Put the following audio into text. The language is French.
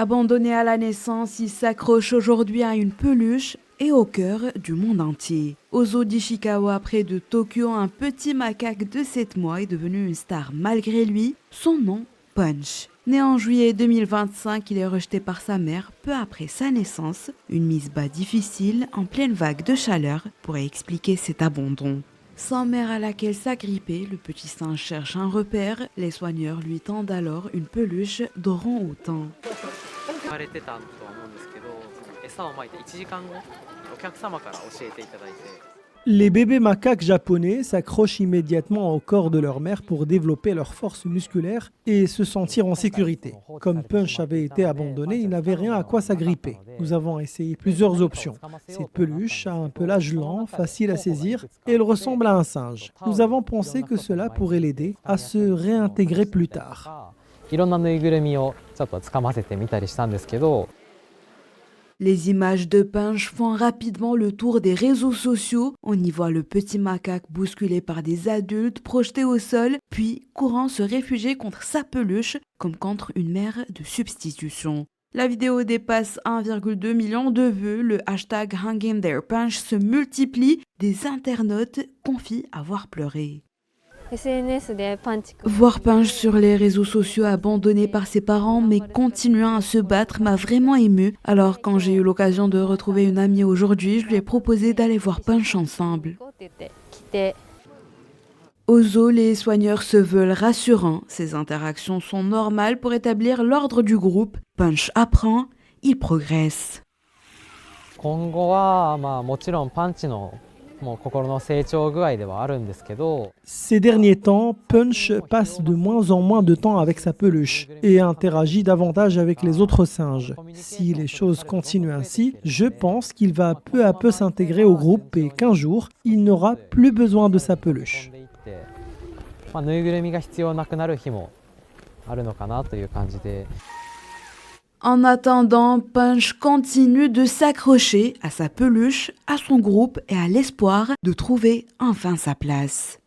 Abandonné à la naissance, il s'accroche aujourd'hui à une peluche et au cœur du monde entier. Au zoo d'Ishikawa, près de Tokyo, un petit macaque de 7 mois est devenu une star malgré lui. Son nom, Punch. Né en juillet 2025, il est rejeté par sa mère peu après sa naissance. Une mise bas difficile en pleine vague de chaleur pourrait expliquer cet abandon. Sans mère à laquelle s'agripper, le petit singe cherche un repère. Les soigneurs lui tendent alors une peluche d'orang-outan. 生まれてたとは思うんですけど、餌をまいて1時間後にお客様から教えていただいて。 Les bébés macaques japonais s'accrochent immédiatement au corps de leur mère pour développer leur force musculaire et se sentir en sécurité. Comme Punch avait été abandonné, il n'avait rien à quoi s'agripper. Nous avons essayé plusieurs options. Cette peluche a un pelage lent, facile à saisir et elle ressemble à un singe. Nous avons pensé que cela pourrait l'aider à se réintégrer plus tard. いろんなぬいぐるみをちょっと掴ませてみたりしたんですけど、 Les images de Punch font rapidement le tour des réseaux sociaux. On y voit le petit macaque bousculé par des adultes, projeté au sol, puis courant se réfugier contre sa peluche, comme contre une mère de substitution. La vidéo dépasse 1,2 million de vues, le hashtag #HangInTherePunch se multiplie, des internautes confient avoir pleuré. Voir Punch sur les réseaux sociaux abandonné par ses parents mais continuant à se battre m'a vraiment ému. Alors quand j'ai eu l'occasion de retrouver une amie aujourd'hui, je lui ai proposé d'aller voir Punch ensemble. Au zoo, les soigneurs se veulent rassurants. Ces interactions sont normales pour établir l'ordre du groupe. Punch apprend, il progresse. 今後はもちろんパンチの心の成長具合ではあるんですけど、 Ces derniers temps, Punch passe de moins en moins de temps avec sa peluche et interagit davantage avec les autres singes. Si les choses continuent ainsi, je pense qu'il va peu à peu s'intégrer au groupe et qu'un jour, il n'aura plus besoin de sa peluche. ぬいぐるみが必要なくなる日もあるのかなという感じで。 En attendant, Punch continue de s'accrocher à sa peluche, à son groupe et à l'espoir de trouver enfin sa place.